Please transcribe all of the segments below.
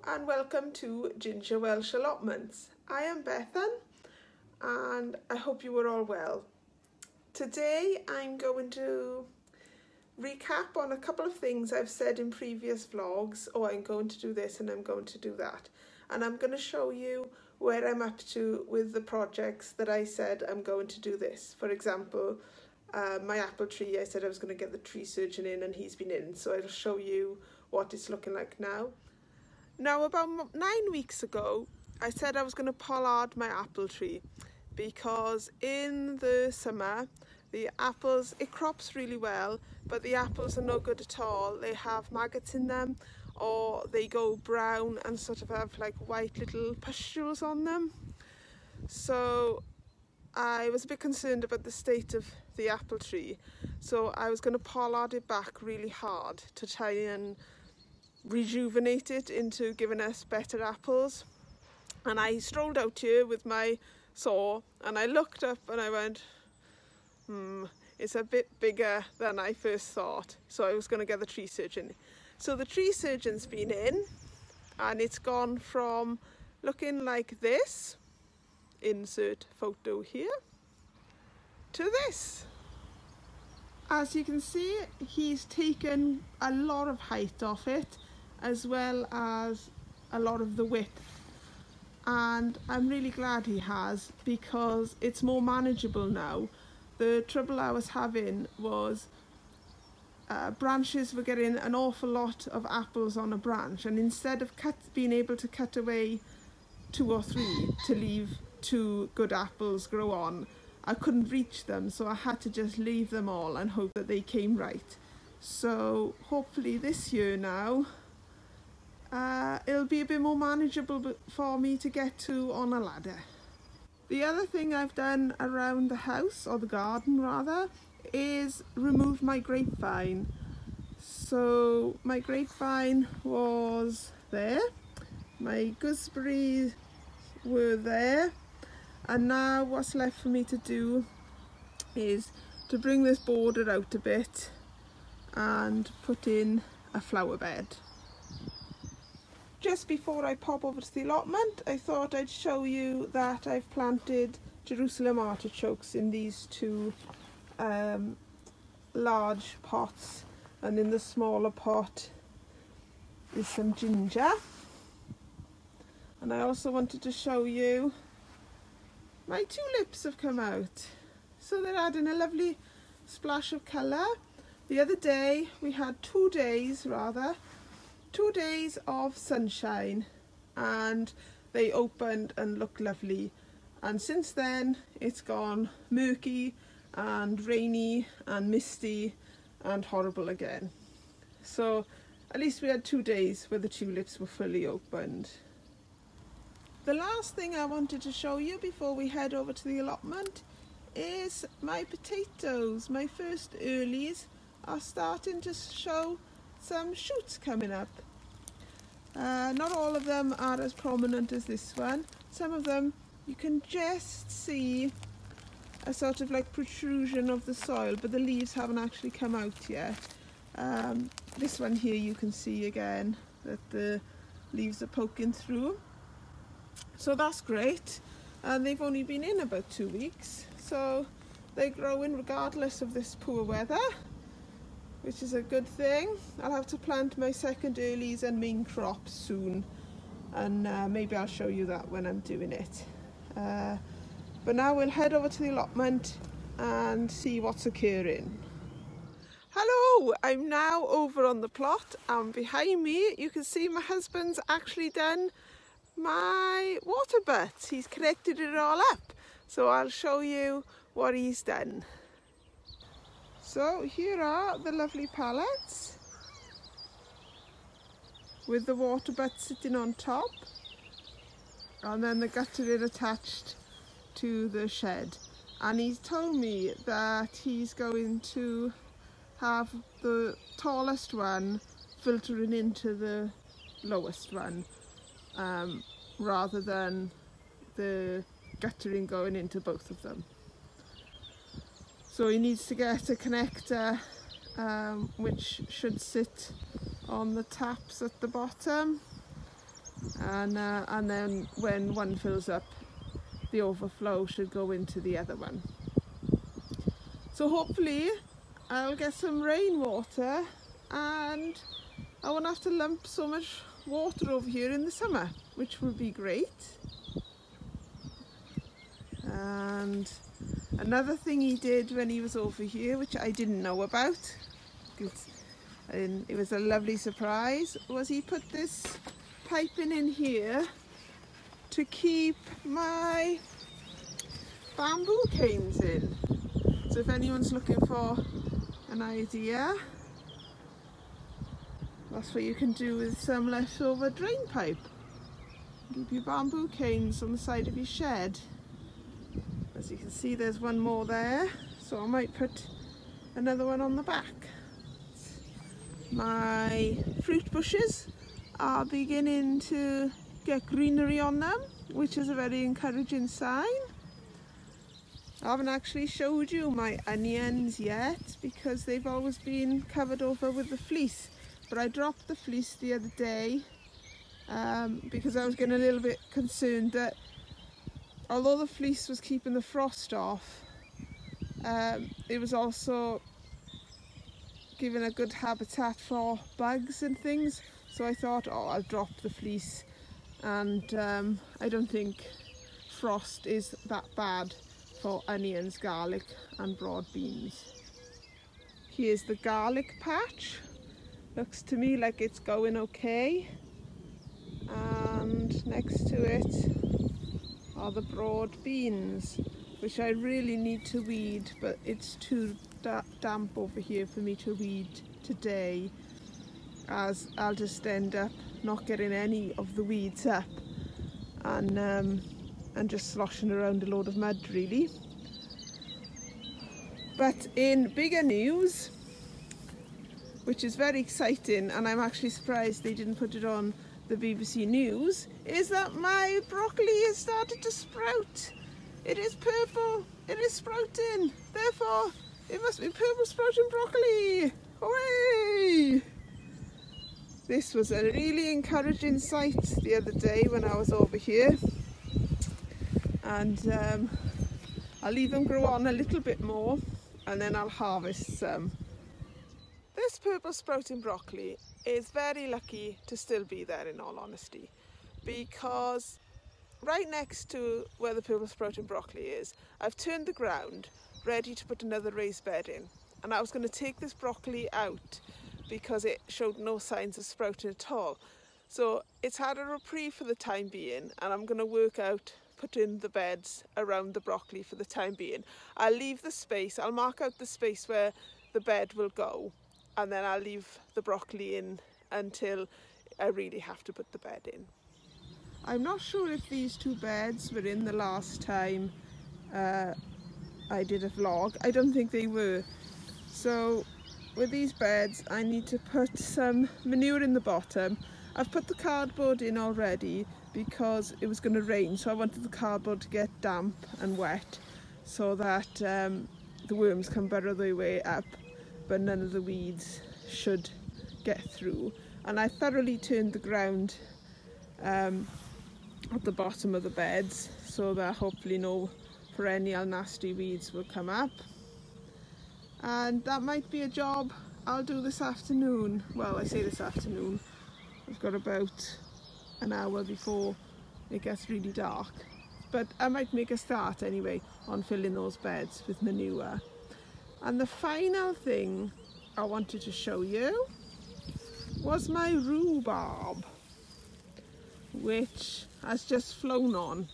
and welcome to Ginger Welsh Allotments. I am Bethan and I hope you are all well. Today I'm going to recap on a couple of things I've said in previous vlogs. I'm going to do this and I'm going to do that. And I'm going to show you where I'm up to with the projects that I said I'm going to do this. For example, my apple tree, I said I was going to get the tree surgeon in and he's been in. So I'll show you what it's looking like now. Now, about 9 weeks ago, I said I was going to pollard my apple tree because in the summer, the apples, it crops really well, but the apples are no good at all. They have maggots in them, or they go brown and sort of have like white little pustules on them. So I was a bit concerned about the state of the apple tree. So I was going to pollard it back really hard to try and rejuvenate it into giving us better apples. And I strolled out here with my saw and I looked up and I went, it's a bit bigger than I first thought. So I was going to get the tree surgeon. So the tree surgeon's been in and it's gone from looking like this, insert photo here, to this. As you can see, he's taken a lot of height off it, as well as a lot of the width, and I'm really glad he has because it's more manageable now. The trouble I was having was branches were getting an awful lot of apples on a branch, and instead of being able to cut away 2 or 3 to leave 2 good apples grow on, I couldn't reach them, so I had to just leave them all and hope that they came right. So hopefully this year now it'll be a bit more manageable for me to get to on a ladder. The other thing I've done around the house, or the garden rather, is remove my grapevine. So my grapevine was there, my gooseberries were there, and now what's left for me to do is to bring this border out a bit and put in a flower bed. Just before I pop over to the allotment, I thought I'd show you that I've planted Jerusalem artichokes in these 2 large pots, and in the smaller pot is some ginger. And I also wanted to show you my tulips have come out, so they're adding a lovely splash of colour. The other day we had 2 days of sunshine and they opened and looked lovely, and since then it's gone murky and rainy and misty and horrible again. So at least we had 2 days where the tulips were fully opened. The last thing I wanted to show you before we head over to the allotment is my potatoes. My first earlies are starting to show some shoots coming up. Not all of them are as prominent as this one. Some of them you can just see a sort of like protrusion of the soil, but the leaves haven't actually come out yet. This one here you can see again that the leaves are poking through. So that's great, and they've only been in about 2 weeks, so they're growing regardless of this poor weather, which is a good thing. I'll have to plant my second earlies and main crops soon, and maybe I'll show you that when I'm doing it. But now we'll head over to the allotment and see what's occurring. Hello, I'm now over on the plot, and behind me you can see my husband's actually done my water butts. He's connected it all up, so I'll show you what he's done. So here are the lovely pallets with the water butt sitting on top, and then the guttering attached to the shed. And he's told me that he's going to have the tallest one filtering into the lowest one, rather than the guttering going into both of them. So he needs to get a connector which should sit on the taps at the bottom, and then when one fills up, the overflow should go into the other one. So hopefully I'll get some rainwater and I won't have to lump so much water over here in the summer, which will be great. And another thing he did when he was over here, which I didn't know about, and it was a lovely surprise, was he put this piping in here to keep my bamboo canes in. So if anyone's looking for an idea, that's what you can do with some leftover drain pipe. Keep your bamboo canes on the side of your shed. As you can see, there's one more there, so I might put another one on the back. My fruit bushes are beginning to get greenery on them, which is a very encouraging sign. I haven't actually showed you my onions yet because they've always been covered over with the fleece, but I dropped the fleece the other day because I was getting a little bit concerned that although the fleece was keeping the frost off, it was also giving a good habitat for bugs and things. So I thought, oh, I'll drop the fleece, and I don't think frost is that bad for onions, garlic and broad beans. Here's the garlic patch. Looks to me like it's going okay. And next to it are the broad beans, which I really need to weed, but it's too damp over here for me to weed today, as I'll just end up not getting any of the weeds up and just sloshing around a load of mud really. But in bigger news, which is very exciting, and I'm actually surprised they didn't put it on the BBC News, is that my broccoli has started to sprout. It is purple, it is sprouting, therefore it must be purple sprouting broccoli. Hooray! This was a really encouraging sight the other day when I was over here, and I'll leave them grow on a little bit more and then I'll harvest some. This purple sprouting broccoli is very lucky to still be there, in all honesty, because right next to where the purple sprouting broccoli is, I've turned the ground ready to put another raised bed in, and I was going to take this broccoli out because it showed no signs of sprouting at all. So it's had a reprieve for the time being, and I'm going to work out putting the beds around the broccoli for the time being. I'll leave the space, I'll mark out the space where the bed will go, and then I'll leave the broccoli in until I really have to put the bed in. I'm not sure if these two beds were in the last time I did a vlog. I don't think they were. So with these beds I need to put some manure in the bottom. I've put the cardboard in already because it was going to rain, so I wanted the cardboard to get damp and wet so that the worms can burrow their way up, but none of the weeds should get through. And I thoroughly turned the ground at the bottom of the beds so that hopefully no perennial nasty weeds will come up. And that might be a job I'll do this afternoon. Well, I say this afternoon, I've got about an hour before it gets really dark, but I might make a start anyway on filling those beds with manure. And the final thing I wanted to show you was my rhubarb, which has just flown on.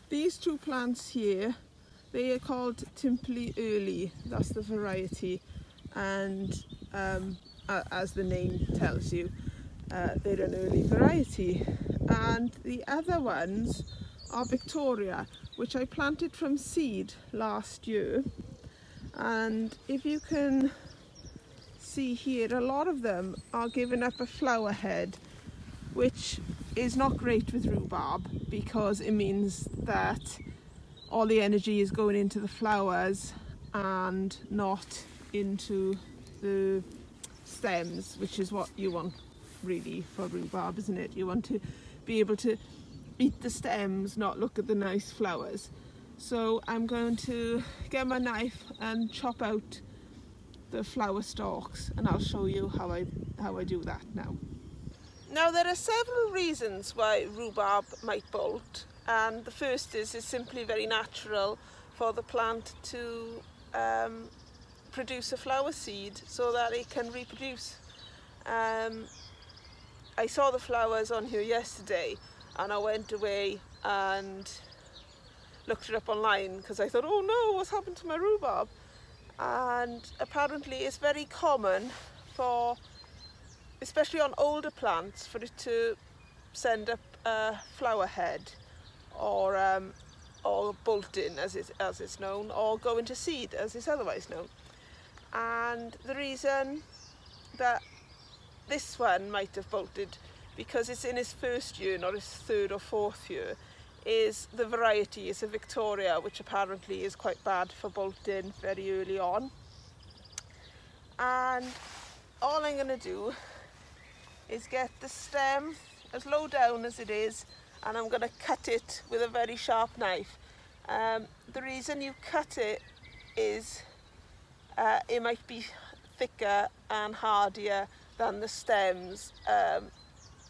These two plants here, they are called Timply Early, that's the variety, and as the name tells you, they're an early variety. And the other ones are Victoria, which I planted from seed last year. And if you can see here, a lot of them are giving up a flower head, which is not great with rhubarb because it means that all the energy is going into the flowers and not into the stems, which is what you want. really for rhubarb, isn't it? You want to be able to eat the stems, not look at the nice flowers. So I'm going to get my knife and chop out the flower stalks, and I'll show you how I do that now. Now there are several reasons why rhubarb might bolt, and the first is it's simply very natural for the plant to produce a flower seed so that it can reproduce. I saw the flowers on here yesterday and I went away and looked it up online because I thought, oh no, what's happened to my rhubarb? And apparently it's very common for, especially on older plants, for it to send up a flower head or bolting as it's known, or go into seed as it's otherwise known. And the reason that this one might have bolted, because it's in its first year, not its third or fourth year, is the variety is a Victoria, which apparently is quite bad for bolting very early on. And all I'm going to do is get the stem as low down as it is, and I'm going to cut it with a very sharp knife. The reason you cut it is it might be thicker and hardier than the stems,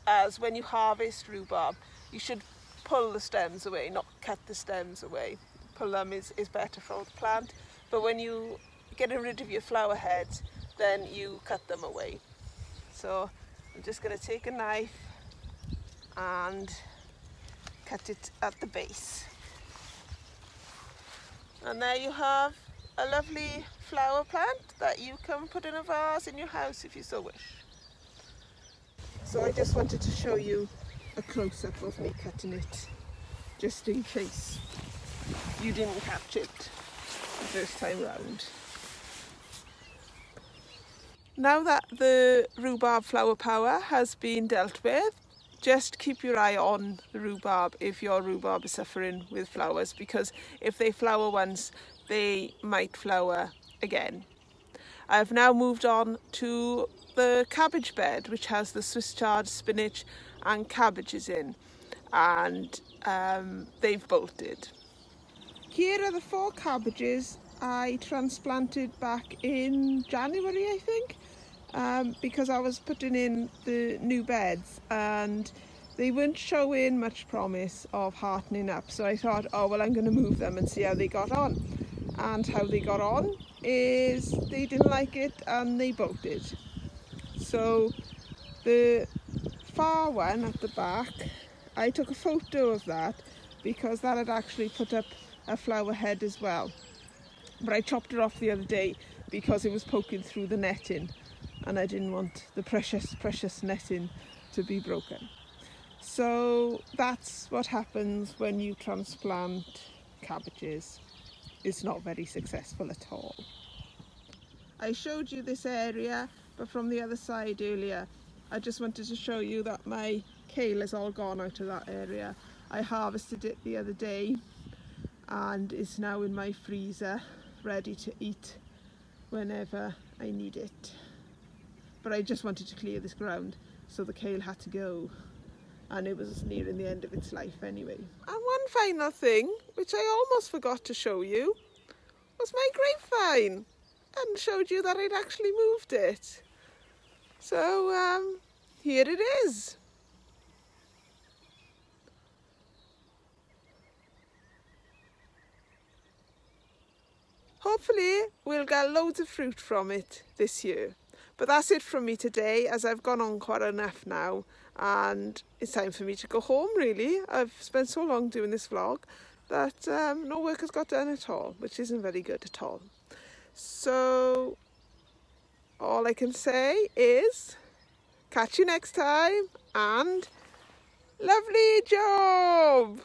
as when you harvest rhubarb you should pull the stems away, not cut the stems away. Pull them is better for the plant, but when you get rid of your flower heads, then you cut them away. So I'm just going to take a knife and cut it at the base. And there you have a lovely flower plant that you can put in a vase in your house if you so wish. So I just wanted to show you a close-up of me cutting it, just in case you didn't catch it the first time round. Now that the rhubarb flower power has been dealt with, just keep your eye on the rhubarb if your rhubarb is suffering with flowers, because if they flower once, they might flower again. I've now moved on to the cabbage bed, which has the Swiss chard, spinach and cabbages in, and they've bolted. Here are the 4 cabbages I transplanted back in January, I think, because I was putting in the new beds and they weren't showing much promise of heartening up, so I thought, oh well, I'm going to move them and see how they got on. And how they got on is they didn't like it and they bolted. So the far one at the back, I took a photo of that because that had actually put up a flower head as well, but I chopped it off the other day because it was poking through the netting and I didn't want the precious netting to be broken. So that's what happens when you transplant cabbages. It's not very successful at all. I showed you this area, but from the other side earlier. I just wanted to show you that my kale has all gone out of that area. I harvested it the other day and it's now in my freezer, ready to eat whenever I need it. But I just wanted to clear this ground, so the kale had to go, and it was nearing the end of its life anyway. And one final thing, which I almost forgot to show you, was my grapevine. I hadn't showed you that I'd actually moved it. So here it is. Hopefully we'll get loads of fruit from it this year. But that's it from me today, as I've gone on quite enough now and it's time for me to go home really. I've spent so long doing this vlog that no work has got done at all, which isn't very good at all. So all I can say is catch you next time and lovely job!